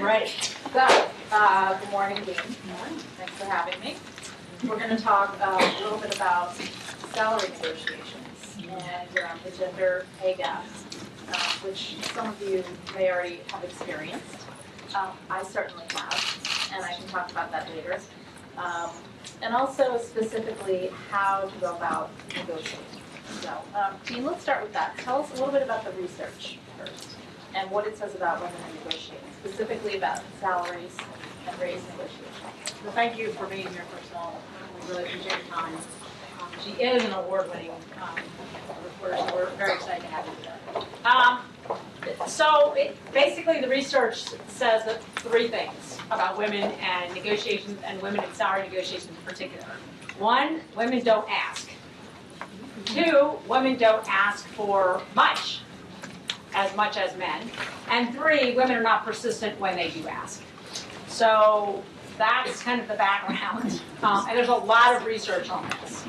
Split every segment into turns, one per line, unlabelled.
Right. So, good morning, Dean. Good morning. Thanks for having me. We're going to talk a little bit about salary negotiations and the gender pay gap, which some of you may already have experienced. I certainly have, and I can talk about that later. And also specifically how to go about negotiating. So, Dean, let's start with that. Tell us a little bit about the research first and what it says about women in negotiating, specifically about salaries and raise negotiations.
Well, thank you for being here, first of all. We really appreciate your time. She is an award-winning reporter, so we're very excited to have you today. Basically, the research says that three things about women and negotiations, and women in salary negotiations in particular. One, women don't ask. Two, women don't ask for much as men. And three, women are not persistent when they do ask. So that's kind of the background. And there's a lot of research on this.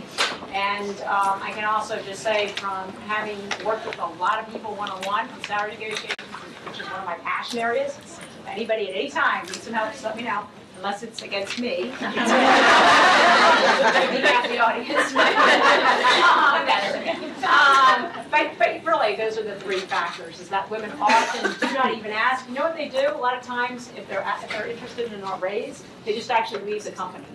And I can also just say from having worked with a lot of people one-on-one on salary negotiations, which is one of my passion areas, if anybody at any time needs some help, just let me know. Unless it's against me. The audience. But really, those are the three factors, is that women often do not even ask. You know what they do? A lot of times, if they're interested in a raise, they just actually leave the company.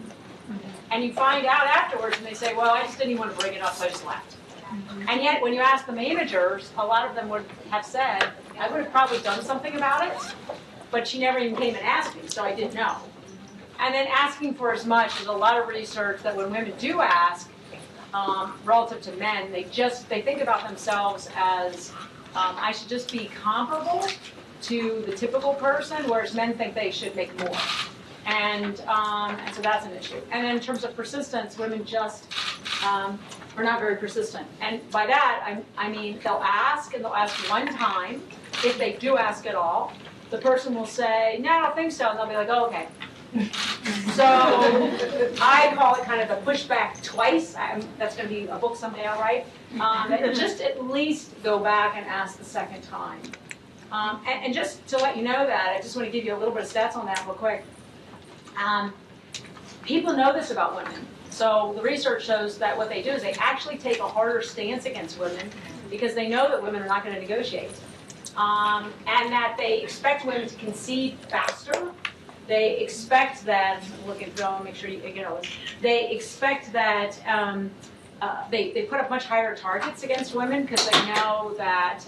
And you find out afterwards, and they say, well, I just didn't even want to bring it up, so I just left. And yet, when you ask the managers, a lot of them would have said, I would have probably done something about it, but she never even came and asked me, so I didn't know. And then asking for as much, there's a lot of research that when women do ask, relative to men, they think about themselves as, I should just be comparable to the typical person, whereas men think they should make more. And so that's an issue. And then in terms of persistence, women just are not very persistent. And by that, I mean they'll ask, and they'll ask one time. If they do ask at all, the person will say, no, I don't think so. And they'll be like, oh, okay. So I call it kind of the pushback twice. That's going to be a book someday I'll write. Just at least go back and ask the second time. And just to let you know that, I just want to give you a little bit of stats on that real quick. People know this about women. So the research shows that what they do is they actually take a harder stance against women because they know that women are not going to negotiate. And that they expect women to concede faster. They expect that, looking through, make sure you know, they expect that they put up much higher targets against women because they know that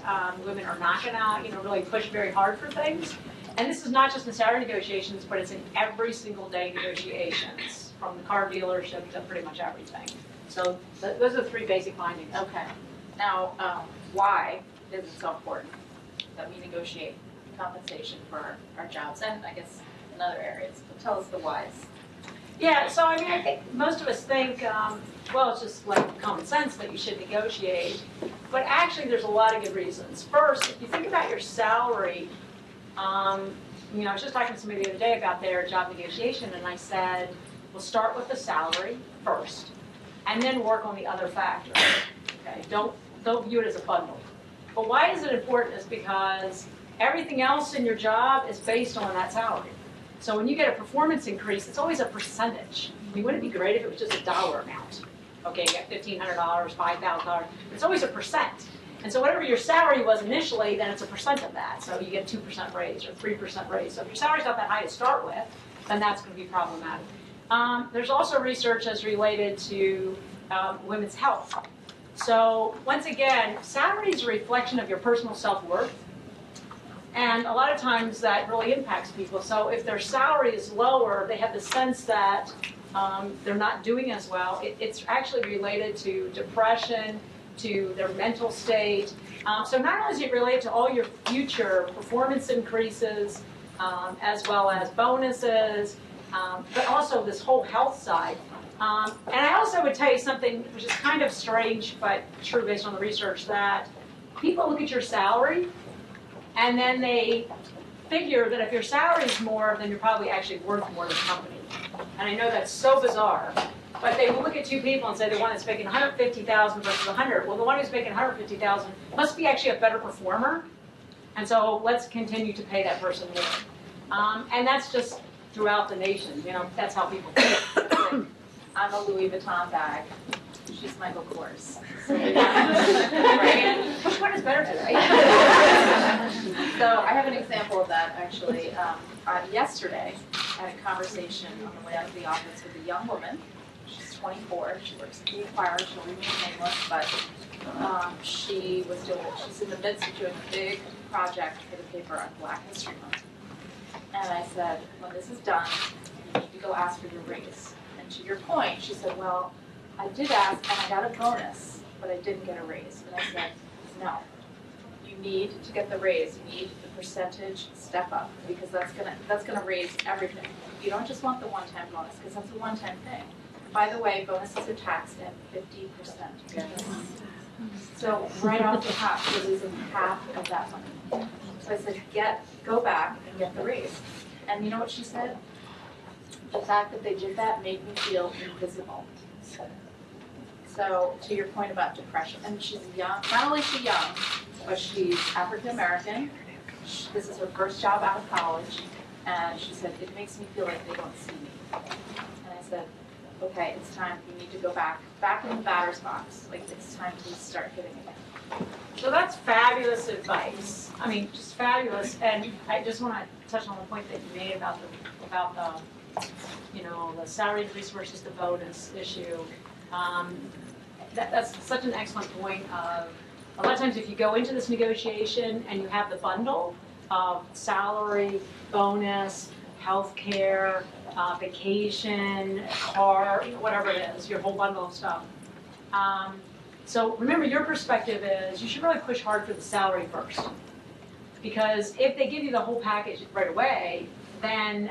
women are not going to, really push very hard for things. And this is not just in salary negotiations, but it's in every single day negotiations, from the car dealership to pretty much everything. So those are the three basic findings.
Okay. Now, why is it so important that we negotiate compensation for our jobs and, I guess, in other areas? But tell us the whys.
Yeah, so I mean, I think most of us think, well, it's just like common sense that you should negotiate. But actually, there's a lot of good reasons. First, if you think about your salary, I was just talking to somebody the other day about their job negotiation, and I said, we'll start with the salary first, and then work on the other factors. Okay, don't view it as a bundle. But why is it important? Is because everything else in your job is based on that salary. So when you get a performance increase, it's always a percentage. I mean, wouldn't it be great if it was just a dollar amount? Okay, you got $1,500, $5,000. It's always a percent. And so whatever your salary was initially, then it's a percent of that. So you get 2% raise or 3% raise. So if your salary's not that high to start with, then that's going to be problematic. There's also research as related to women's health. So once again, salary is a reflection of your personal self-worth. And a lot of times that really impacts people. So if their salary is lower, they have the sense that they're not doing as well. It's actually related to depression, to their mental state. So not only is it related to all your future performance increases, as well as bonuses, but also this whole health side. And I also would tell you something which is kind of strange, but true based on the research, that people look at your salary and then they figure that if your salary is more, then you're probably actually worth more to the company. And I know that's so bizarre, but they will look at two people and say the one that's making $150,000 versus $100. Well, the one who's making $150,000 must be actually a better performer, and so let's continue to pay that person more. And that's just throughout the nation, that's how people think.
I'm a Louis Vuitton bag. She's Michael Kors. So right?
Which one is better today?
So I have an example of that actually. Yesterday, I had a conversation on the way out of the office with a young woman. She's 24. She works at the Inquirer. She'll remain nameless, but she's in the midst of doing a big project for the paper on Black History Month. And I said, when this is done, you need to go ask for your raise. And to your point, she said, well, I did ask and I got a bonus, but I didn't get a raise. And I said, no, you need to get the raise. You need the percentage step up because that's gonna raise everything. You don't just want the one-time bonus because that's a one-time thing. By the way, bonuses are taxed at 50%. So right off the top, you're losing half of that money. So I said, go back and get the raise. And you know what she said? The fact that they did that made me feel invisible. So to your point about depression, and she's young, not only is she young, but she's African American. This is her first job out of college, and she said, it makes me feel like they don't see me. And I said, okay, it's time, you need to go back in the batter's box. Like, it's time to start hitting again.
So that's fabulous advice. I mean, just fabulous. And I just want to touch on the point that you made about the the salary increase versus the bonus issue. That's such an excellent point. A lot of times if you go into this negotiation and you have the bundle of salary, bonus, health care, vacation, car, whatever it is, your whole bundle of stuff. So remember, your perspective is you should really push hard for the salary first. Because if they give you the whole package right away, then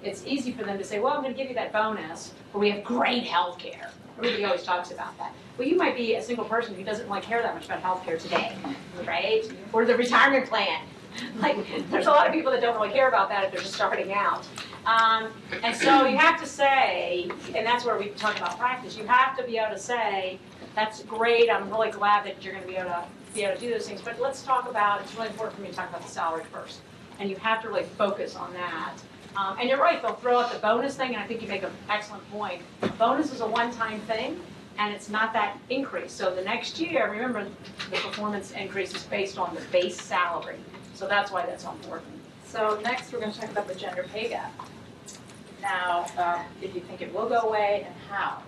it's easy for them to say, well, I'm going to give you that bonus, but we have great health care. Everybody always talks about that. Well, you might be a single person who doesn't really care that much about health care today, right? Or the retirement plan. Like, there's a lot of people that don't really care about that if they're just starting out. And so you have to say, and that's where we talk about practice, you have to be able to say, that's great, I'm really glad that you're going to be able to do those things, but let's talk about, it's really important for me to talk about the salary first. And you have to really focus on that. And you're right, they'll throw out the bonus thing, and I think you make an excellent point. Bonus is a one-time thing, and it's not that increase. So the next year, remember, the performance increase is based on the base salary. So that's why that's so important.
So next, we're going to talk about the gender pay gap. Now, if you think it will go away, and how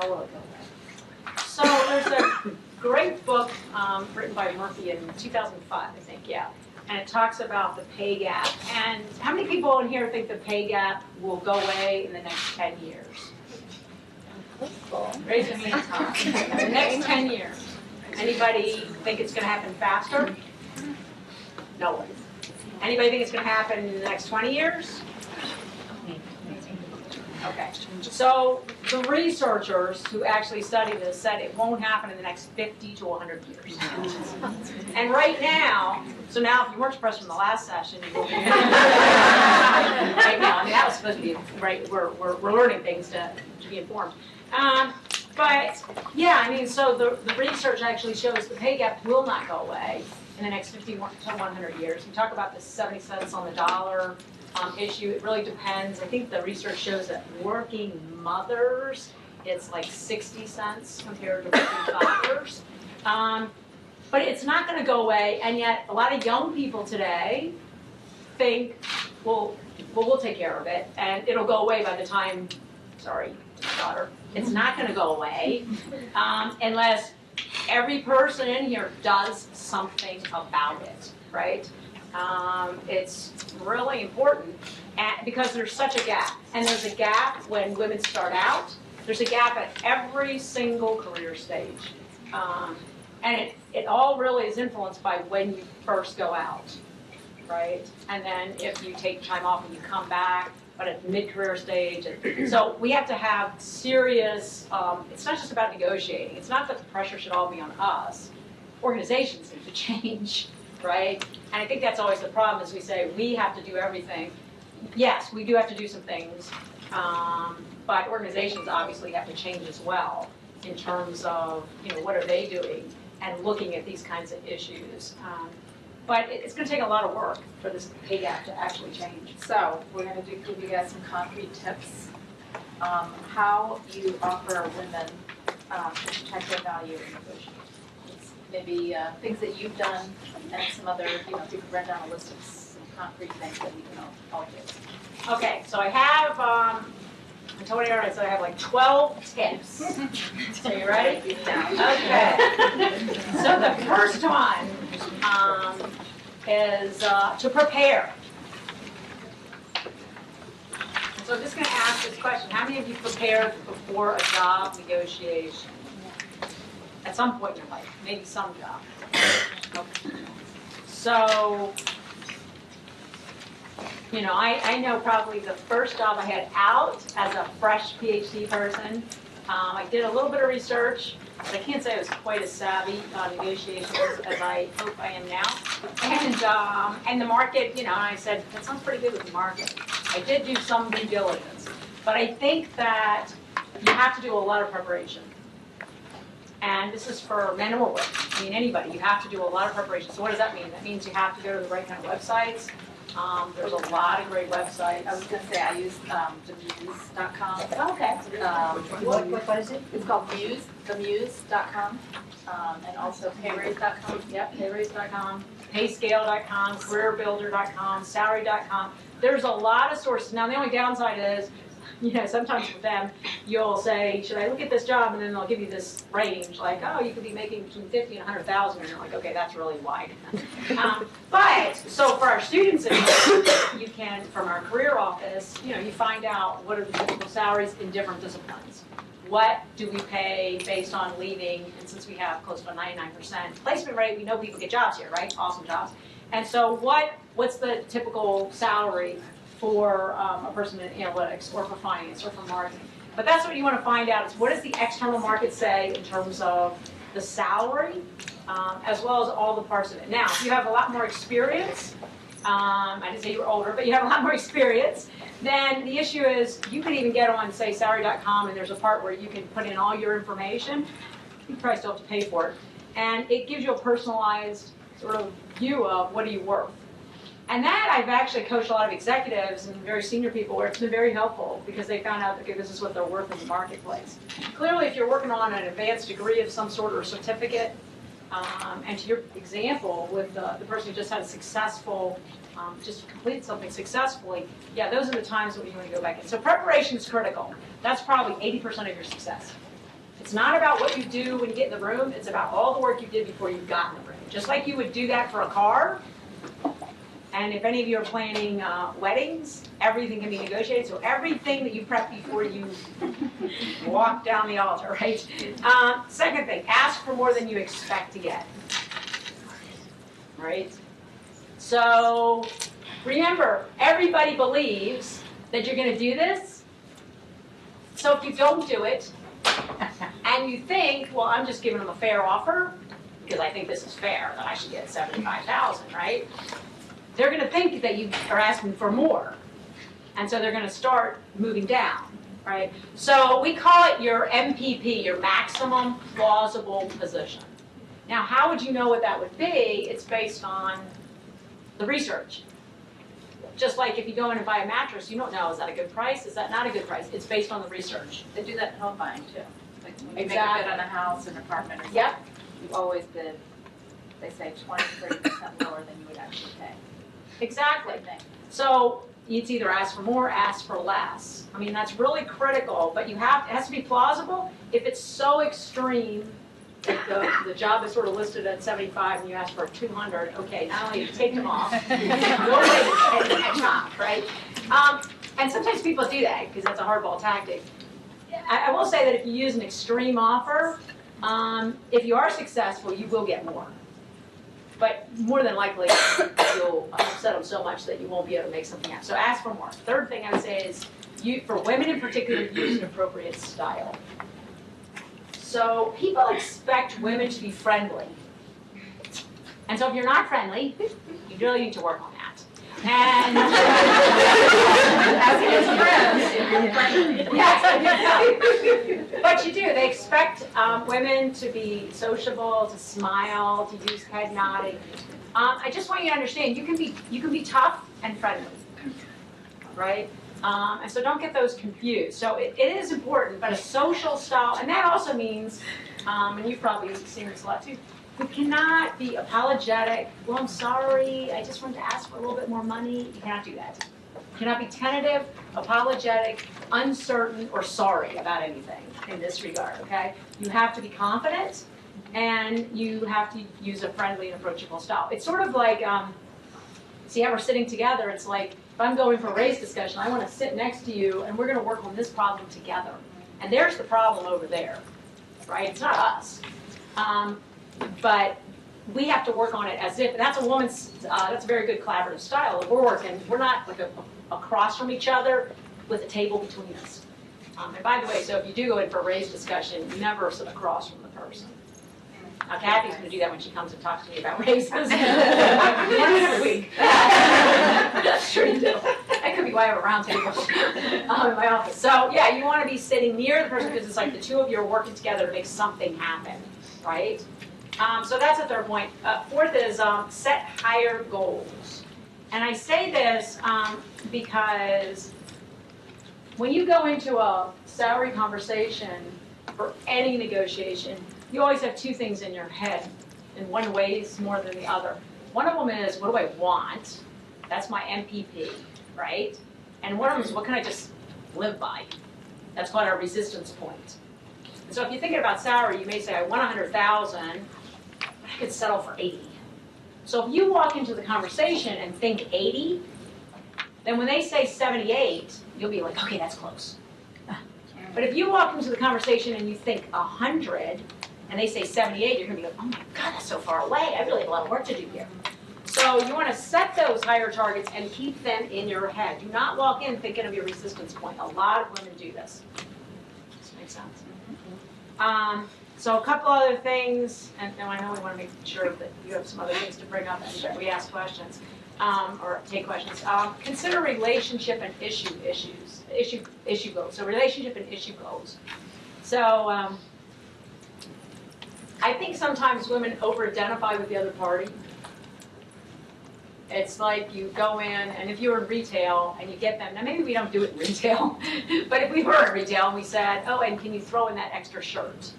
will it go away?
So there's a great book written by Murphy in 2005, I think, yeah. And it talks about the pay gap. And how many people in here think the pay gap will go away in the next 10 years? Raise your hand high. The next 10 years. Anybody think it's going to happen faster? No one. Anybody think it's going to happen in the next 20 years? Okay. So the researchers who actually studied this said it won't happen in the next 50 to 100 years. And right now, so now if you weren't depressed from the last session, you will be right now. I mean, that was supposed to be, right, we're learning things to be informed. But yeah, I mean, so the research actually shows the pay gap will not go away in the next 50 to 100 years. We talk about the 70 cents on the dollar issue. It really depends. I think the research shows that working mothers, it's like 60 cents compared to working fathers. But it's not going to go away, and yet a lot of young people today think, well, we'll take care of it, and it'll go away by the time, sorry, daughter, it's not going to go away unless every person in here does something about it, right? It's really important because there's such a gap. And there's a gap when women start out. There's a gap at every single career stage. And it all really is influenced by when you first go out, right? And then if you take time off and you come back, but at the mid-career stage. So we have to have serious, it's not just about negotiating. It's not that the pressure should all be on us. Organizations need to change. Right? And I think that's always the problem is we say we have to do everything. Yes, we do have to do some things, but organizations obviously have to change as well in terms of, what are they doing and looking at these kinds of issues. But it's going to take a lot of work for this pay gap to actually change.
So we're going to give you guys some concrete tips. How you offer women to protect their value in negotiations. Maybe things that you've done and some other, if you could run down a list of some concrete things that we can all do.
Okay, so I have, I told you already, so I have like 12 tips. So you ready? Okay. So the first one is to prepare. So I'm just going to ask this question. How many of you prepared before a job negotiation? At some point in your life, maybe some job. Okay. So, I know probably the first job I had out as a fresh PhD person, I did a little bit of research, but I can't say I was quite as savvy on negotiations as I hope I am now. And the market, and I said, that sounds pretty good with the market. I did do some due diligence, but I think that you have to do a lot of preparation. And this is for men or women. I mean, anybody. You have to do a lot of preparation. So what does that mean? That means you have to go to the right kind of websites. There's a lot of great websites.
I was going to say, I use themuse.com.
Okay.
What is it?
It's called Muse, themuse.com, and also payraise.com.
Yep, payraise.com, payscale.com, careerbuilder.com, salary.com. There's a lot of sources. Now, the only downside is, sometimes with them, you'll say, should I look at this job? And then they'll give you this range, like, oh, you could be making between 50 and 100,000. And you're like, okay, that's really wide. So for our students, you can, from our career office, you find out what are the typical salaries in different disciplines. What do we pay based on leaving? And since we have close to a 99% placement rate, we know people get jobs here, right? Awesome jobs. And so what's the typical salary for a person in analytics or for finance or for marketing? But that's what you want to find out is what does the external market say in terms of the salary as well as all the parts of it. Now, if you have a lot more experience, I didn't say you were older, but you have a lot more experience, then the issue is you can even get on, say, salary.com, and there's a part where you can put in all your information. You probably still have to pay for it. And it gives you a personalized sort of view of what are you worth. And that I've actually coached a lot of executives and very senior people where it's been very helpful because they found out that, okay, this is what they're worth in the marketplace. Clearly, if you're working on an advanced degree of some sort or certificate, and to your example with the person who just had a successful, just completed something successfully, yeah, those are the times when you want to go back in. So preparation is critical. That's probably 80% of your success. It's not about what you do when you get in the room. It's about all the work you did before you got in the room. Just like you would do that for a car. And if any of you are planning weddings, everything can be negotiated. So everything that you prep before you walk down the altar, right? Second thing, ask for more than you expect to get. Right? So remember, everybody believes that you're going to do this. So if you don't do it, and you think, well, I'm just giving them a fair offer, because I think this is fair, that I should get $75,000, right? They're going to think that you are asking for more. And so they're going to start moving down, right? So we call it your MPP, your maximum plausible position. Now, how would you know what that would be? It's based on the research. Just like if you go in and buy a mattress, you don't know, is that a good price? Is that not a good price? It's based on the research.
They do that in home buying, too. Like when you
Exactly.
make a bid on a house, an apartment, or something,
Yep.
you always bid, they say 20 to 30% lower than you would actually pay.
Exactly.
Same thing.
So it's either ask for more, ask for less. I mean, that's really critical, but it has to be plausible. If it's so extreme, that the job is sort of listed at 75 and you ask for 200, okay, not only do you take them off, you're waiting for the next job, right? And sometimes people do that because that's a hardball tactic. I will say that if you use an extreme offer, if you are successful, you will get more. But more than likely, you'll upset them so much that you won't be able to make something happen. So ask for more. Third thing I would say is, for women in particular, use an appropriate style. So people expect women to be friendly. And so if you're not friendly, you really need to work on that. And as it is friends, if you're friendly. Yes, but you do. They expect women to be sociable, to smile, to use head nodding. I just want you to understand, you can be tough and friendly, right? And so don't get those confused. So it is important, but a social style, and that also means, and you've probably seen this a lot too, you cannot be apologetic. Well, I'm sorry, I just wanted to ask for a little bit more money. You cannot do that. You cannot be tentative, apologetic, uncertain, or sorry about anything in this regard, okay? You have to be confident, and you have to use a friendly and approachable style. It's sort of like, see how we're sitting together, it's like, if I'm going for a race discussion, I want to sit next to you, and we're going to work on this problem together. And there's the problem over there, right? It's not us. But we have to work on it as if, and that's a woman's, that's a very good collaborative style. We're working, we're not like across from each other with a table between us. And by the way, so if you do go in for a race discussion, you never sit across from the person. Now, Kathy's going to do that when she comes and talks to me about races. Once a week. That's true, too. That could be why I have a round table in my office. So, yeah, you want to be sitting near the person because it's like the two of you are working together to make something happen, right? So that's a third point. Fourth is set higher goals. And I say this because when you go into a salary conversation for any negotiation, you always have two things in your head, and one weighs more than the other. One of them is, what do I want? That's my MPP, right? And one of them is, what can I just live by? That's called our resistance point. And so if you're thinking about salary, you may say, I want 100,000, but I could settle for 80. So if you walk into the conversation and think 80, then when they say 78, you'll be like, okay, that's close. But if you walk into the conversation and you think 100, and they say 78, you're going to be like, oh my God, that's so far away. I really have a lot of work to do here. So you want to set those higher targets and keep them in your head. Do not walk in thinking of your resistance point. A lot of women do this. Does that make sense? So a couple other things, and I know we want to make sure that you have some other things to bring up and we ask questions or take questions. Consider relationship and issue goals. So relationship and issue goals. So I think sometimes women over-identify with the other party. It's like you go in, and if you're in retail and you get them, now maybe we don't do it in retail, but if we were in retail and we said, oh, and can you throw in that extra shirt?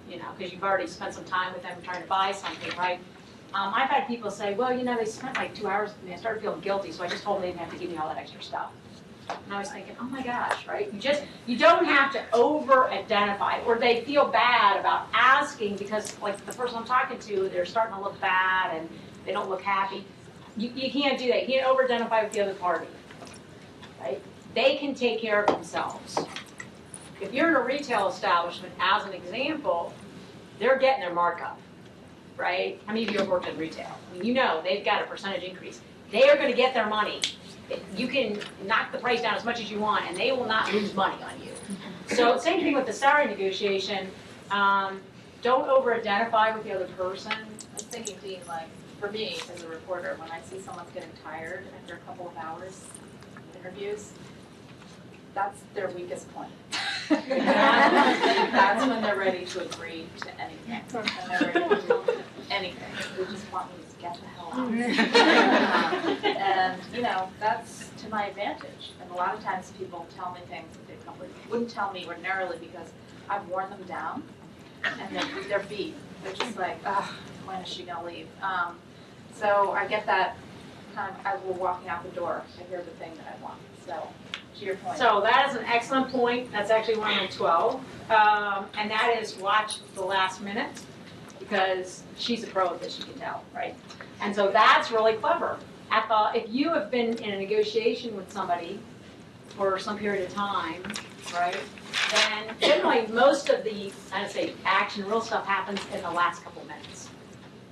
You know, because you've already spent some time with them trying to buy something, right? I've had people say, well, you know, they spent like 2 hours with me. I started feeling guilty, so I just told them they didn't have to give me all that extra stuff. And I was thinking, oh my gosh, right? You don't have to over-identify, or they feel bad about asking because, like, the person I'm talking to, they're starting to look bad and they don't look happy. You can't do that. You can't over-identify with the other party, right? They can take care of themselves. If you're in a retail establishment, as an example, they're getting their markup, right? How many of you have worked in retail? I mean, you know they've got a percentage increase. They are going to get their money. You can knock the price down as much as you want, and they will not lose money on you. So same thing with the salary negotiation. Don't over-identify with the other person.
I was thinking, Dean, like, for me as a reporter, when I see someone's getting tired after a couple of hours of interviews, that's their weakest point. That's when they're ready to agree to anything. And they're ready to do anything. They just want me to get the hell out. And, you know, that's to my advantage. And a lot of times people tell me things that they probably wouldn't tell me ordinarily because I've worn them down. And they're beat. They're just like, ugh, when is she going to leave? So I get that kind of, as we're walking out the door, I hear the thing that I want. So, to your point.
So that is an excellent point. That's actually one of 12. And that is watch the last minute, because she's a pro at this, you can tell, right? And so that's really clever. If you have been in a negotiation with somebody for some period of time, right, then generally most of the, I'd say, action, real stuff happens in the last couple minutes.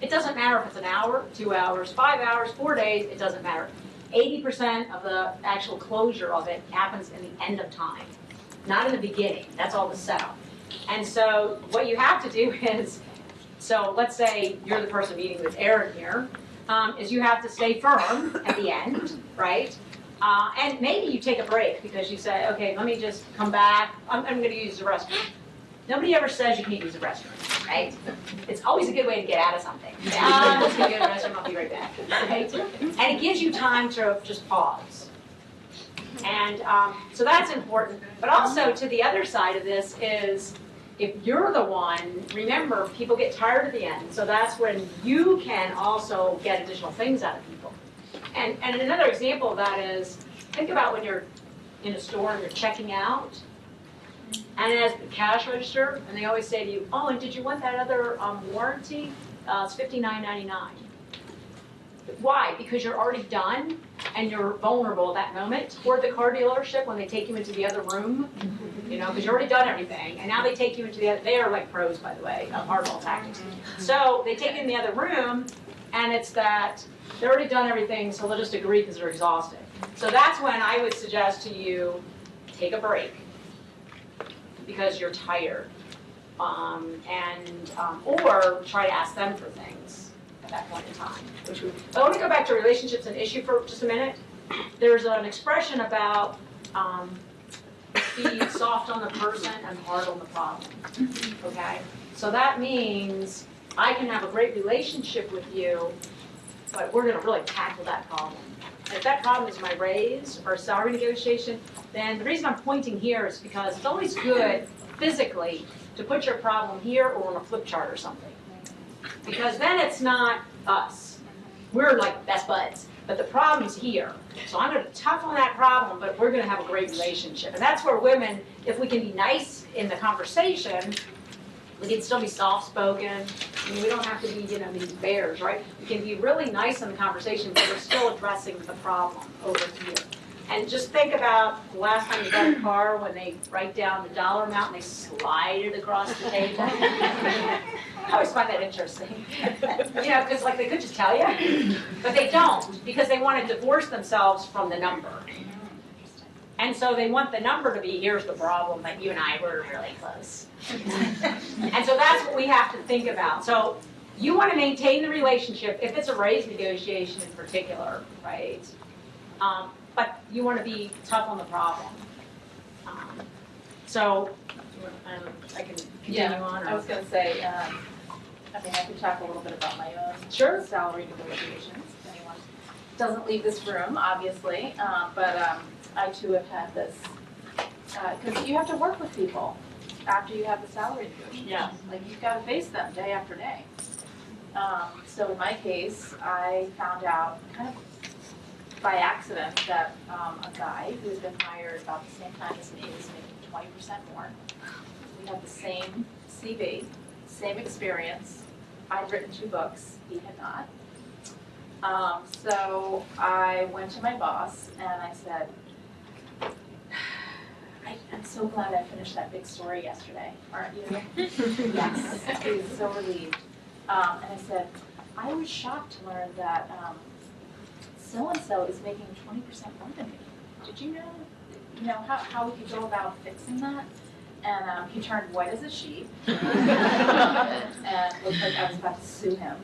It doesn't matter if it's an hour, 2 hours, 5 hours, 4 days, it doesn't matter. 80% of the actual closure of it happens in the end of time, not in the beginning. That's all the setup. And so what you have to do is, so let's say you're the person meeting with Erin here, is you have to stay firm at the end, right? And maybe you take a break because you say, okay, let me just come back. I'm going to use the restroom. Nobody ever says you can't use the restroom, right? It's always a good way to get out of something. Let's go to the restroom, I'll be right back, right? And it gives you time to just pause. And so that's important. But also to the other side of this is, if you're the one, remember, people get tired at the end. So that's when you can also get additional things out of people. And another example of that is, think about when you're in a store and you're checking out, and as the cash register, and they always say to you, oh, and did you want that other warranty? It's $59.99. Why? Because you're already done and you're vulnerable at that moment. Or at the car dealership when they take you into the other room, you know, because you've already done everything. And now they take you into the other, they are like pros, by the way, of hardball tactics. So they take you in the other room, and it's that they've already done everything, so they'll just agree because they're exhausted. So that's when I would suggest to you, take a break because you're tired. Or try to ask them for things at that point in time. I want to go back to relationships and issue for just a minute. There's an expression about be soft on the person and hard on the problem. Okay? So that means I can have a great relationship with you, but we're going to really tackle that problem. And if that problem is my raise or salary negotiation, then the reason I'm pointing here is because it's always good physically to put your problem here or on a flip chart or something. Because then it's not us. We're like best buds. But the problem's here. So I'm going to tough on that problem, but we're going to have a great relationship. And that's where women, if we can be nice in the conversation, we can still be soft-spoken. I mean, we don't have to be, you know, these bears, right? We can be really nice in the conversation, but we're still addressing the problem over here. And just think about the last time you got a car when they write down the dollar amount and they slide it across the table. I always find that interesting. You know, because like they could just tell you, but they don't, because they want to divorce themselves from the number. And so they want the number to be, here's the problem, that you and I were really close. And so that's what we have to think about. So you want to maintain the relationship, if it's a raise negotiation in particular, right? But you want to be tough on the problem. So I can continue on. Or?
I was going to say, I mean, I could talk a little bit about my own salary negotiations. If anyone doesn't leave this room, obviously, but I too have had this, because you have to work with people after you have the salary negotiations.
Yeah.
Like, you've got to face them day after day. So in my case, I found out kind of by accident that a guy who had been hired about the same time as me was making 20% more. We had the same CV, same experience. I'd written 2 books, he had not. So I went to my boss and I said, I'm so glad I finished that big story yesterday, aren't you? Yes, he was so relieved. And I said, I was shocked to learn that so-and-so is making 20% more than me. Did you know how we could go about fixing that? And he turned white as a sheet and looked like I was about to sue him.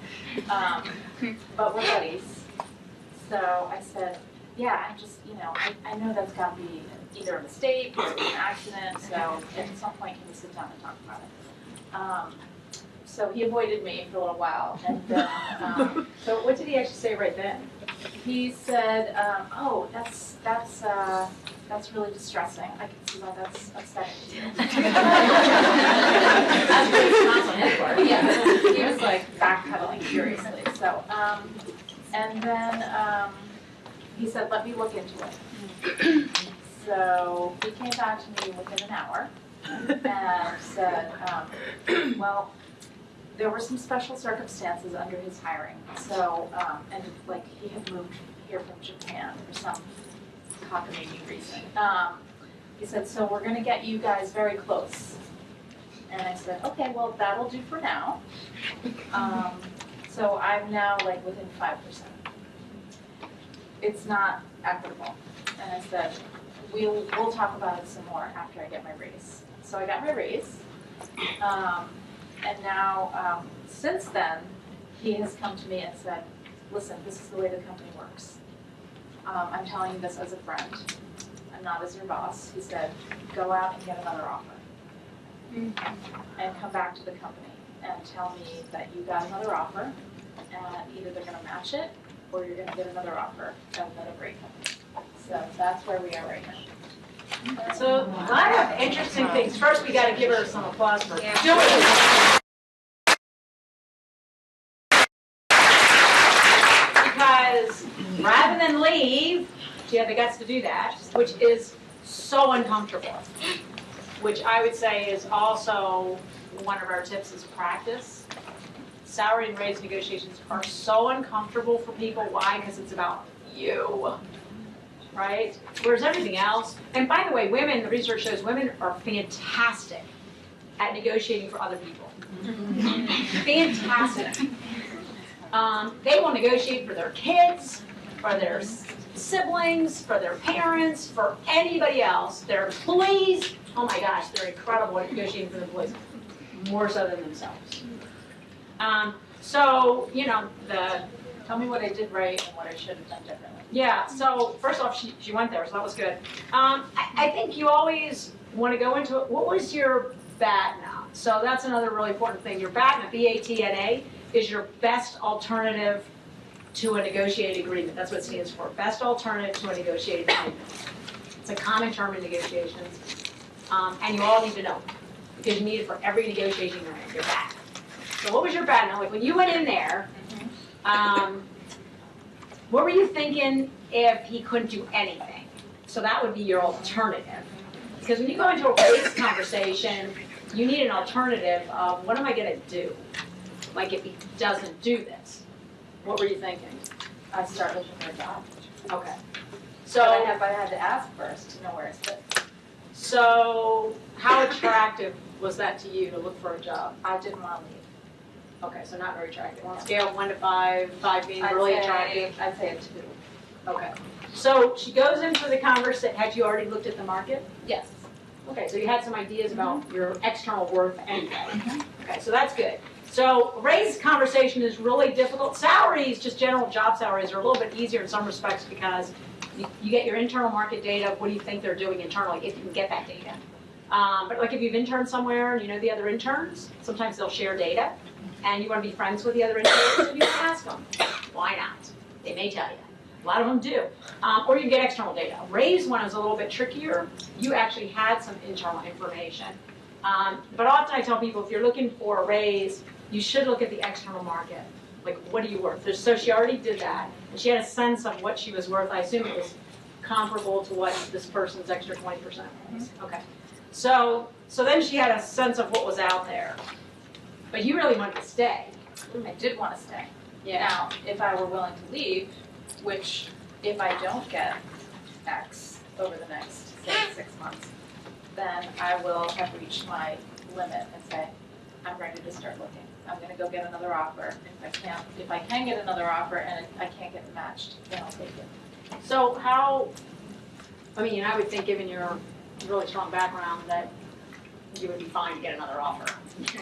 But we're buddies. So I said, yeah, I know that's got to be either a mistake or an accident, so at some point can we sit down and talk about it? So he avoided me for a little while. And then,
so what did he actually say right then?
He said, oh, that's really distressing. I can see why that's upsetting to you. That's pretty response on his part. Yeah, he was like backpedaling furiously. So, and then he said, let me look into it. So he came back to me within an hour and said, well, there were some special circumstances under his hiring. So, and like he had moved here from Japan for some cockamamie reason. He said, so we're going to get you guys very close. And I said, okay, well, that'll do for now. So I'm now like within 5%. It's not equitable. And I said, we'll talk about it some more after I get my raise. So I got my raise. And now, since then, he has come to me and said, listen, this is the way the company works. I'm telling you this as a friend. I'm not as your boss. He said, go out and get another offer. and come back to the company and tell me that you got another offer, and either they're gonna match it, or you're gonna get another offer at another great company. So that's where we are right now.
So a lot of interesting things. First, we got to give her some applause for doing it. Because rather than leave, she had the guts to do that, which is so uncomfortable. Which I would say is also one of our tips is practice. Salary and raise negotiations are so uncomfortable for people. Why? Because it's about you. Right? Whereas everything else, and by the way, women, the research shows women are fantastic at negotiating for other people. Fantastic. They will negotiate for their kids, for their siblings, for their parents, for anybody else, their employees. Oh my gosh, they're incredible at negotiating for their employees, more so than themselves. So, you know,
Tell me what I did right and what I should have done differently.
Yeah, so first off, she went there, so that was good. I think you always want to go into it. What was your BATNA? So that's another really important thing. Your BATNA, B-A-T-N-A, is your best alternative to a negotiated agreement. That's what it stands for, best alternative to a negotiated agreement. It's a common term in negotiations, and you all need to know, because you need it for every negotiation you're in, your BATNA. So what was your BATNA? Like when you went in there, what were you thinking if he couldn't do anything? So that would be your alternative. Because when you go into a race conversation, you need an alternative of what am I going to do? Like if he doesn't do this. What were you thinking?
I start looking for a job.
Okay.
So I had to ask first to know where it's fit.
So how attractive was that to you to look for a job?
I didn't want to leave.
Okay, so not very attractive. On a scale of 1 to 5, 5 being really attractive.
I'd say a 2.
Okay. So she goes into the conversation. Had you already looked at the market?
Yes.
Okay, so you had some ideas about your external worth anyway. Okay, so that's good. So raise conversation is really difficult. Salaries, just general job salaries, are a little bit easier in some respects because you get your internal market data. What do you think they're doing internally if you can get that data? But like if you've interned somewhere and you know the other interns, sometimes they'll share data. And you want to be friends with the other interns, and you can ask them. Why not? They may tell you. A lot of them do. Or you can get external data. Raise one is a little bit trickier. You actually had some internal information. But often I tell people, if you're looking for a raise, you should look at the external market. Like, what are you worth? So she already did that. And she had a sense of what she was worth. I assume it was comparable to what this person's extra 20% was. Okay. So then she had a sense of what was out there. But you really wanted to stay.
I did want to stay.
Yeah.
Now, if I were willing to leave, which if I don't get X over the next, say, 6 months, then I will have reached my limit and say, I'm ready to start looking. I'm going to go get another offer. If I can get another offer and I can't get it matched, then I'll take it.
So how, I mean, I would think given your really strong background that you would be fine to get another offer.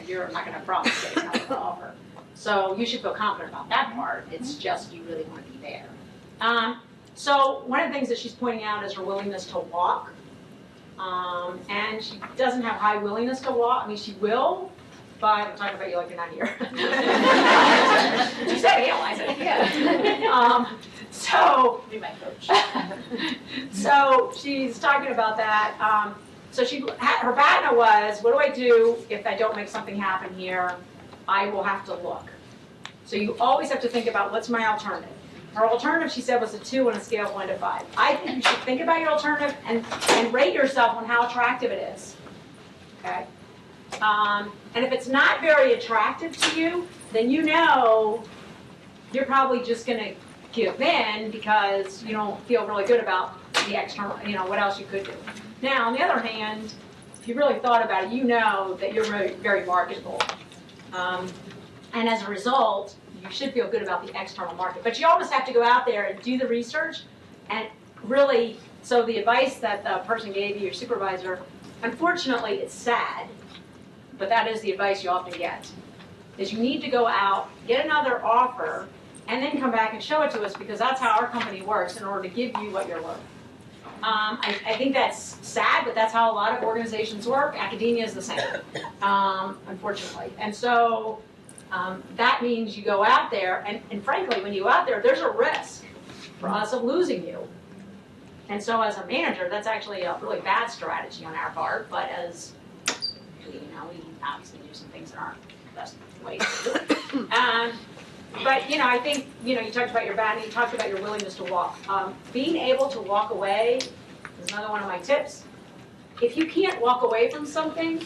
You're not going to promise getting another offer. So you should feel confident about that part. It's just you really want to be there. So one of the things that she's pointing out is her willingness to walk. And she doesn't have high willingness to walk. I mean, she will, but I'm talking about you like you're not here. She said, yeah, I said, yeah. So,
Be my coach.
so she's talking about that. So her BATNA was, what do I do if I don't make something happen here? I will have to look. So you always have to think about what's my alternative. Her alternative, she said, was a 2 on a scale of 1 to 5. I think you should think about your alternative and rate yourself on how attractive it is. Okay? And if it's not very attractive to you, then you know you're probably just going to give in because you don't feel really good about the external, you know, what else you could do. Now, on the other hand, if you really thought about it, you know that you're very, very marketable. And as a result, you should feel good about the external market. But you always have to go out there and do the research and really, so the advice that the person gave you, your supervisor, unfortunately, it's sad, but that is the advice you often get, is you need to go out, get another offer, and then come back and show it to us because that's how our company works in order to give you what you're worth. I think that's sad, but that's how a lot of organizations work. Academia is the same, unfortunately. And so that means you go out there, and frankly, when you go out there, there's a risk for us of losing you. And so as a manager, that's actually a really bad strategy on our part, but as, we obviously do some things that aren't the best ways to do it. But, I think, you talked about your bad, and you talked about your willingness to walk. Being able to walk away is another one of my tips. If you can't walk away from something,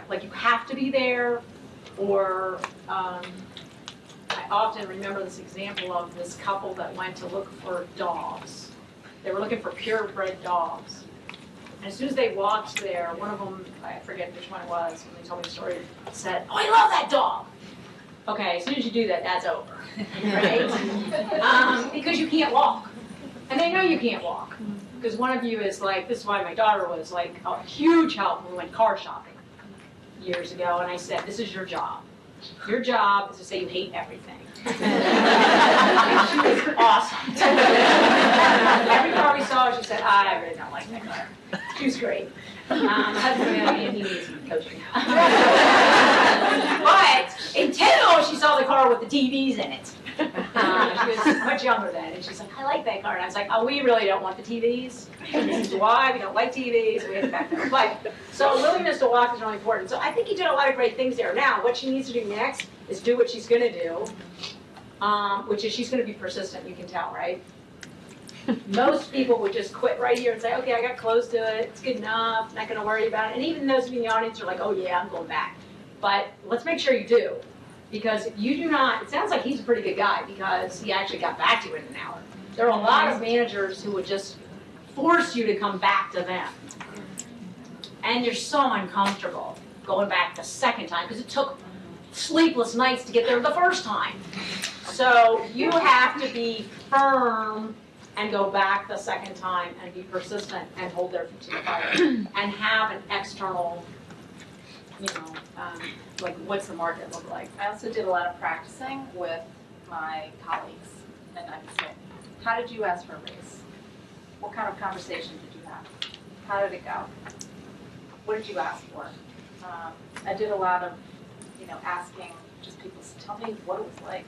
like you have to be there, or I often remember this example of this couple that went to look for dogs. They were looking for purebred dogs. And as soon as they walked there, one of them, I forget which one it was, when they told me the story, said, "Oh, I love that dog." Okay, as soon as you do that, that's over, right? Because you can't walk. And they know you can't walk. Because one of you is like, this is why my daughter was like a huge help when we went car shopping years ago. And I said, this is your job. Your job is to say you hate everything. And she was awesome. Every car we saw, she said, I really don't like that car. She was great. Husband, he needs some coaching. But until she saw the car with the TVs in it. She was much younger then, and she's like, I like that car. And I was like, oh, we really don't want the TVs. And this is why we don't like TVs. We had to back them. But so willingness to walk is really important. So I think you did a lot of great things there. Now, what she needs to do next is do what she's going to do, which is she's going to be persistent. You can tell, right? Most people would just quit right here and say, okay, I got close to it. It's good enough. Not going to worry about it. And even those in the audience are like, oh, yeah, I'm going back. But let's make sure you do. Because if you do not, it sounds like he's a pretty good guy because he actually got back to you in an hour. There are a lot of managers who would just force you to come back to them. And you're so uncomfortable going back the second time because it took sleepless nights to get there the first time. So you have to be firm and go back the second time and be persistent and hold their feet to the fire and have an external, like what's the market look like?
I also did a lot of practicing with my colleagues, and I would say, how did you ask for a raise? What kind of conversation did you have? How did it go? What did you ask for? I did a lot of, asking just people, tell me what it was like,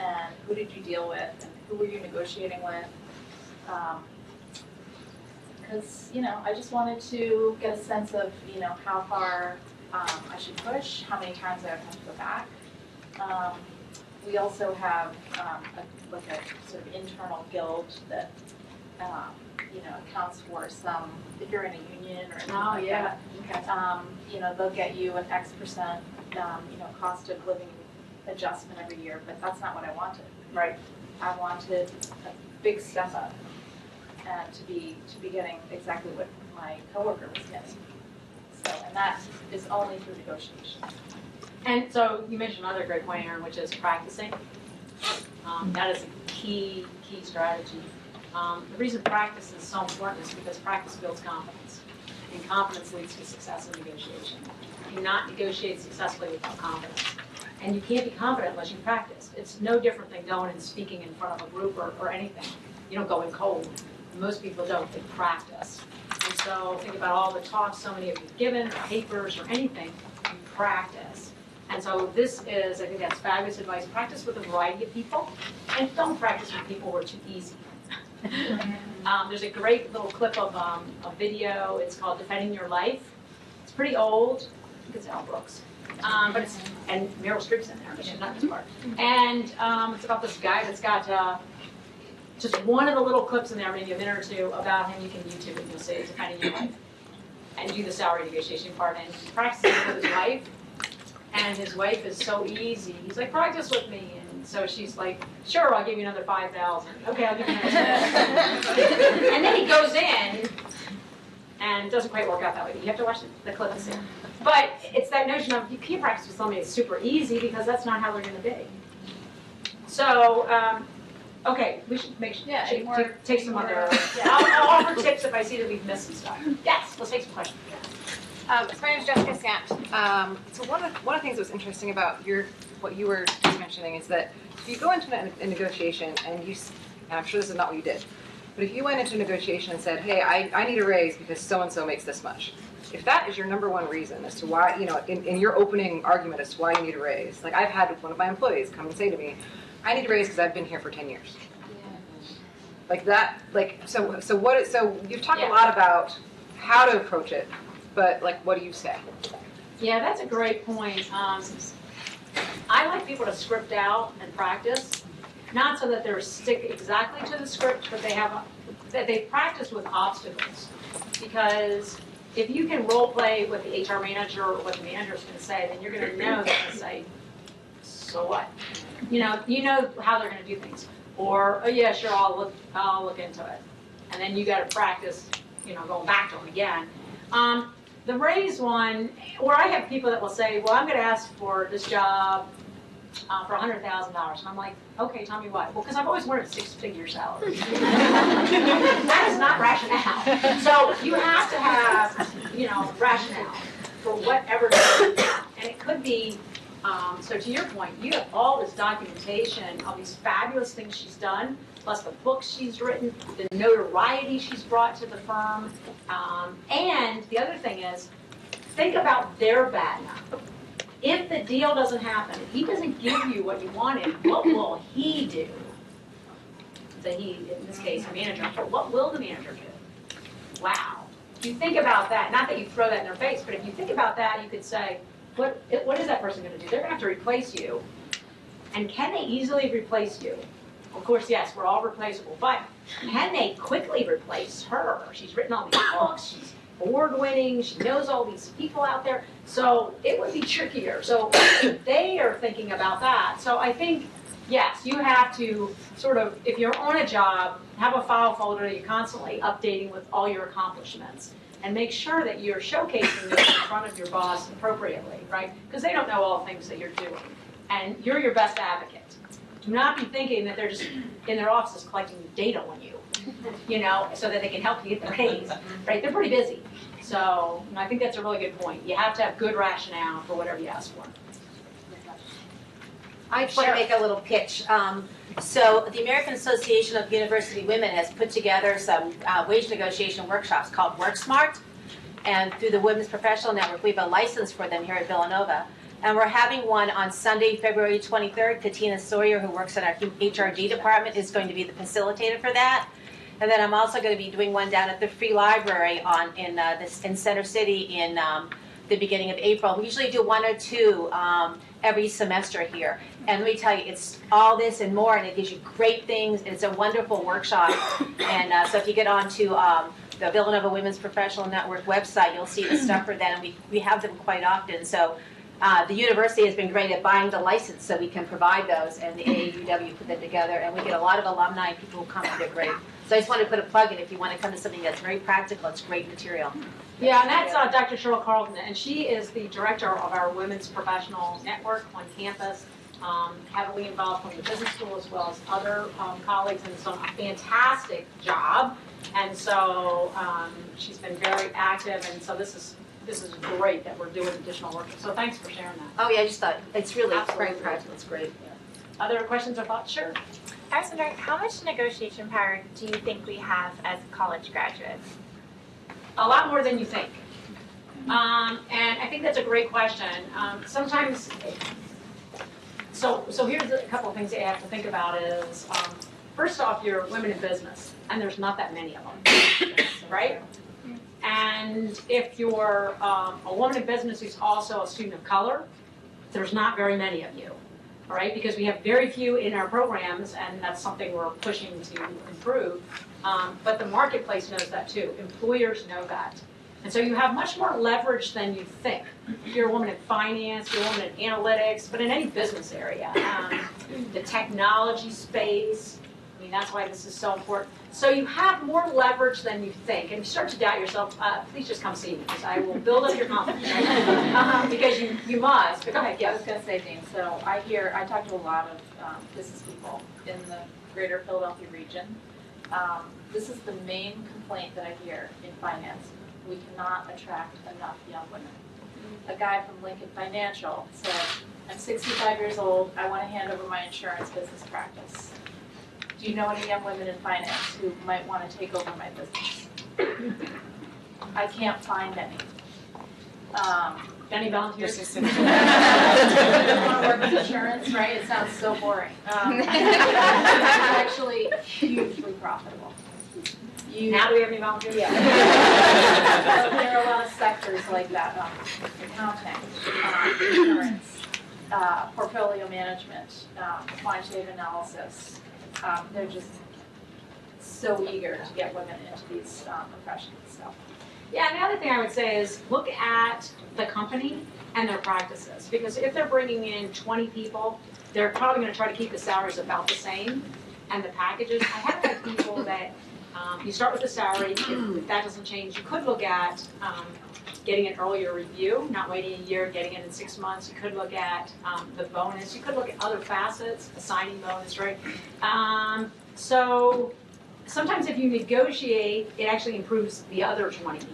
and who did you deal with, and who were you negotiating with? Because, I just wanted to get a sense of, how far I should push, how many times I would have to go back. We also have a sort of internal guild that accounts for some, if you're in a union or anything like that. Okay. They'll get you an X%, cost of living adjustment every year, but that's not what I wanted.
Right.
I wanted a big step up and to be getting exactly what my coworker was getting. So, and that is only through negotiation.
And so you mentioned another great point, Erin, which is practicing. That is a key strategy. The reason practice is so important is because practice builds confidence. And confidence leads to success in negotiation. You cannot negotiate successfully without confidence. And you can't be confident unless you practice. It's no different than going and speaking in front of a group or anything. You don't go in cold. Most people don't. They practice. And so think about all the talks so many of you have given, or papers, or anything. You practice. And so this is, I think that's fabulous advice. Practice with a variety of people. And don't practice with people who are too easy. There's a great little clip of a video. It's called Defending Your Life. It's pretty old. I think it's Al Brooks. But it's, and Meryl Streep's in there, but she's not this part. And it's about this guy that's got just one of the little clips in there, maybe a minute or two, about him. You can YouTube it and you'll see it's Defending Your Life. And do the salary negotiation part. And he's practicing with his wife. And his wife is so easy. He's like, practice with me. And so she's like, sure, I'll give you another $5,000. Okay, I'll give you another $5,000. And then he goes in, and it doesn't quite work out that way. You have to watch the clip and see. But it's that notion of you can't practice with somebody that's super easy because that's not how they're going to be. So, okay, we should make sure take some other. Yeah, I'll offer tips if I see that we've missed some stuff. Yes, let's take some questions.
So my name is Jessica Sant. So one of the things that was interesting about what you were just mentioning is that if you go into a negotiation and I'm sure this is not what you did, But if you went into negotiation and said, hey, I need a raise because so-and-so makes this much, if that is your number one reason as to why, in your opening argument as to why you need a raise, like I've had one of my employees come and say to me, I need a raise because I've been here for 10 years. Like that, so you've talked a lot about how to approach it, but like, what do you say?
Yeah, that's a great point. I like people to script out and practice, not so that they're stick exactly to the script, but that they practice with obstacles. Because if you can role play with the HR manager or what the manager is going to say, then you're going to know they're going to say, so what? You know how they're going to do things. Or, oh yeah, sure, I'll look into it. And then you got to practice, going back to them again. The raise one, where I have people that will say, well, I'm going to ask for this job for $100,000. And I'm like, okay, tell me why. Well, because I've always wanted a six-figure salary. That is not rationale. So you have to have, rationale for whatever. And it could be, so to your point, you have all this documentation, all these fabulous things she's done, plus the books she's written, the notoriety she's brought to the firm. And the other thing is, think about their bad luck. If the deal doesn't happen, if he doesn't give you what you wanted, what will he do? So he, in this case, a manager. What will the manager do? Wow. If you think about that, not that you throw that in their face, but if you think about that, you could say, what is that person going to do? They're going to have to replace you. And can they easily replace you? Of course, yes, we're all replaceable, but can they quickly replace her? She's written all these books, she's award-winning, she knows all these people out there, so it would be trickier. So they are thinking about that. So I think, yes, you have to sort of, if you're on a job, have a file folder that you're constantly updating with all your accomplishments. And make sure that you're showcasing this in front of your boss appropriately, right? Because they don't know all the things that you're doing. And you're your best advocate. Do not be thinking that they're just in their offices collecting data on you, so that they can help you get the raise, right? They're pretty busy. So I think that's a really good point. You have to have good rationale for whatever you ask for.
I just want to make a little pitch. So the American Association of University Women has put together some wage negotiation workshops called Work Smart. And through the Women's Professional Network, we have a license for them here at Villanova. And we're having one on Sunday, February 23rd. Katina Sawyer, who works in our HRD department, is going to be the facilitator for that. And then I'm also going to be doing one down at the Free Library in Center City in the beginning of April. We usually do one or two every semester here. And let me tell you, it's all this and more, and it gives you great things. It's a wonderful workshop. And so if you get onto the Villanova Women's Professional Network website, you'll see the stuff for that. And we have them quite often. So the university has been great at buying the license so we can provide those, and the AAUW put them together. And we get a lot of alumni and people who come, and they're great. So I just want to put a plug in if you want to come to something that's very practical. It's great material.
Yeah, and that's Dr. Cheryl Carlton, and she is the director of our Women's Professional Network on campus, heavily involved from the business school as well as other colleagues, and it's done a fantastic job. And so she's been very active, and so this is great that we're doing additional work. So thanks for sharing that.
Oh yeah, I just thought it's really
Absolutely.
very practical. It's great.
Yeah. Other questions or thoughts? Sure.
I was wondering, how much negotiation power do you think we have as college graduates?
A lot more than you think. And I think that's a great question. Sometimes, so here's a couple of things that you have to think about is, first off, you're women in business, and there's not that many of them, right? And if you're a woman in business who's also a student of color, there's not very many of you. All right, because we have very few in our programs, and that's something we're pushing to improve. But the marketplace knows that too. Employers know that. And so you have much more leverage than you think. If you're a woman in finance, you're a woman in analytics, but in any business area. The technology space, I mean, that's why this is so important. So you have more leverage than you think. And if you start to doubt yourself, please just come see me, because I will build up your confidence. Because you must. But go ahead,
I
yes.
was going to say, Dean, so I talk to a lot of business people in the greater Philadelphia region. This is the main complaint that I hear in finance. We cannot attract enough young women. A guy from Lincoln Financial said, I'm 65 years old, I want to hand over my insurance business practice. Do
Do you know any young women in finance who might want to take over my business? I can't find any.
Any volunteers?
You want to work with insurance, right? It sounds so boring. It's actually hugely profitable.
Now do we have any volunteers?
Yeah. So there are a lot of sectors like that, accounting, insurance, portfolio management, quantitative analysis. They're just so eager to get women into these professions. So.
Yeah, and the other thing I would say is look at the company and their practices. Because if they're bringing in 20 people, they're probably going to try to keep the salaries about the same and the packages. I have had people that you start with the salary. If that doesn't change, you could look at getting an earlier review, not waiting a year, getting it in 6 months. You could look at the bonus. You could look at other facets, the signing bonus, right? So sometimes if you negotiate, it actually improves the other 20 people.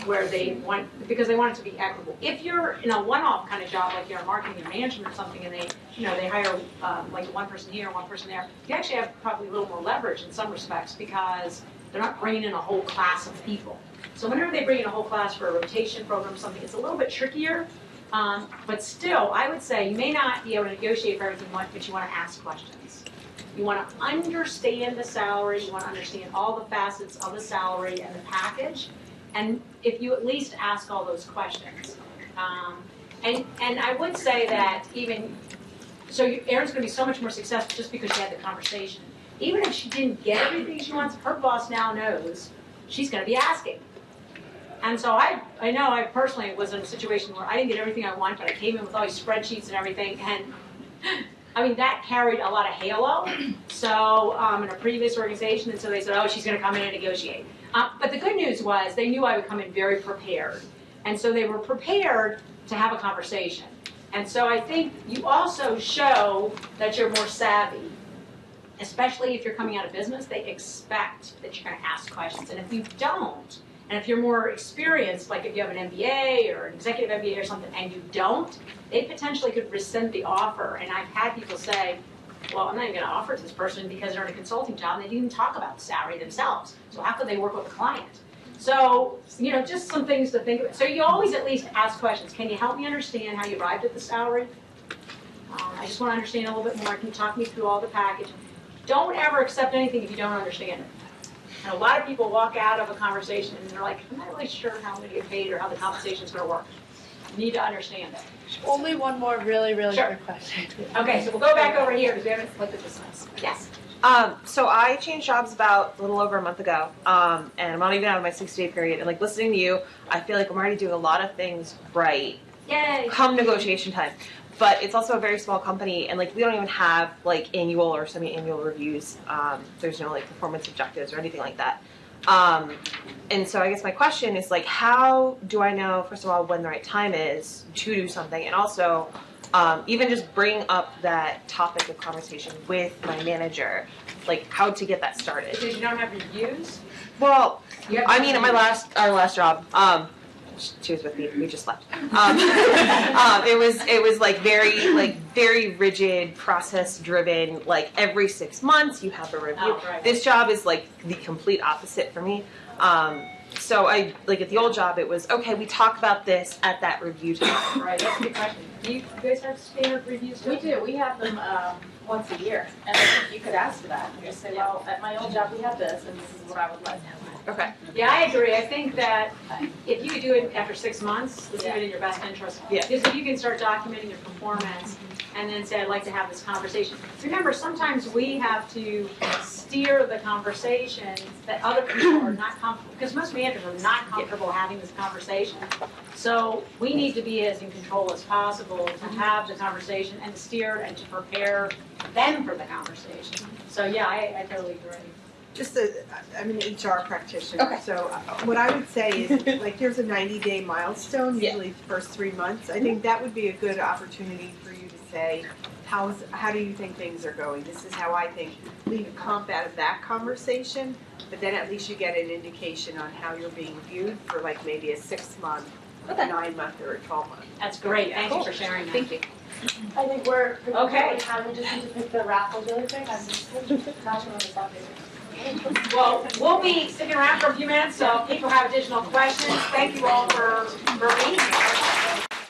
Where they want, because they want it to be equitable. If you're in a one-off kind of job, like you're in marketing or management or something, and they hire like one person here, one person there, you actually have probably a little more leverage in some respects because they're not bringing in a whole class of people. So whenever they bring in a whole class for a rotation program or something, it's a little bit trickier. But still, I would say you may not be able to negotiate for everything, but you want to ask questions. You want to understand the salary. You want to understand all the facets of the salary and the package. And if you at least ask all those questions. And I would say that Erin's going to be so much more successful just because she had the conversation. Even if she didn't get everything she wants, her boss now knows she's going to be asking. And so I know I personally was in a situation where I didn't get everything I wanted, but I came in with all these spreadsheets and everything, and I mean, that carried a lot of halo. So in a previous organization, and so they said, oh, she's going to come in and negotiate. But the good news was they knew I would come in very prepared. And so they were prepared to have a conversation. And so I think you also show that you're more savvy, especially if you're coming out of business. They expect that you're going to ask questions. And if you don't, and if you're more experienced, like if you have an MBA or an executive MBA or something, and you don't, they potentially could rescind the offer. And I've had people say, well, I'm not even going to offer to this person because they're in a consulting job and they didn't even talk about the salary themselves. So how could they work with a client? So, just some things to think about. So you always at least ask questions. Can you help me understand how you arrived at the salary? I just want to understand a little bit more. Can you talk me through all the package? Don't ever accept anything if you don't understand it. And a lot of people walk out of a conversation and they're like, I'm not really sure how I'm going to get paid or how the compensation is going to work. You need to understand it.
Only one more really
Sure.
quick question.
Okay, so we'll go back over here because we haven't looked at this list. Yes.
So I changed jobs about a little over a month ago, and I'm not even out of my 60-day period. And like listening to you, I feel like I'm already doing a lot of things right.
Yay.
Come negotiation time. But it's also a very small company, and like we don't even have like annual or semi-annual reviews. There's no like performance objectives or anything like that. And so I guess my question is like, how do I know, first of all, when the right time is to do something, and also even just bring up that topic of conversation with my manager, like how to get that started?
Because you don't have reviews?
Well,
You have
I mean, at our last job, she was with me. We just left. It was like very rigid, process driven. Like every 6 months, you have a review.
Oh, right.
This job is like the complete opposite for me. So I like at the old job, it was okay. We talk about this at that review time.
Right, that's a good question. Do you guys have standard reviews?
We do. We have them once a year. And I think you could ask for that. And just say, well, at my old job, we have this, and this is what I would like.
Okay.
Yeah, I agree. I think that if you could do it after 6 months, this is in your best interest.
Yeah.
Because if you can start documenting your performance and then say, I'd like to have this conversation. Remember, sometimes we have to steer the conversation that other people are not comfortable, because most managers are not comfortable having this conversation. So we need to be as in control as possible to have the conversation and to steer and to prepare them for the conversation. So yeah, I totally agree.
I'm an HR practitioner.
Okay.
So what I would say is, like, there's a 90-day milestone,
Yeah.
usually the first 3 months. I think that would be a good opportunity for you to say, how do you think things are going? This is how I think. Leave a comp out of that conversation, but then at least you get an indication on how you're being viewed for like maybe a 6-month a 9-month or a 12-month.
That's great, thank you for sharing that.
Thank you.
I think we're pretty good
Okay.
with time. We just need to pick the raffle really quick. I'm just not sure what it's up to.
Well, we'll be sticking around for a few minutes, so if people have additional questions, thank you all for being here.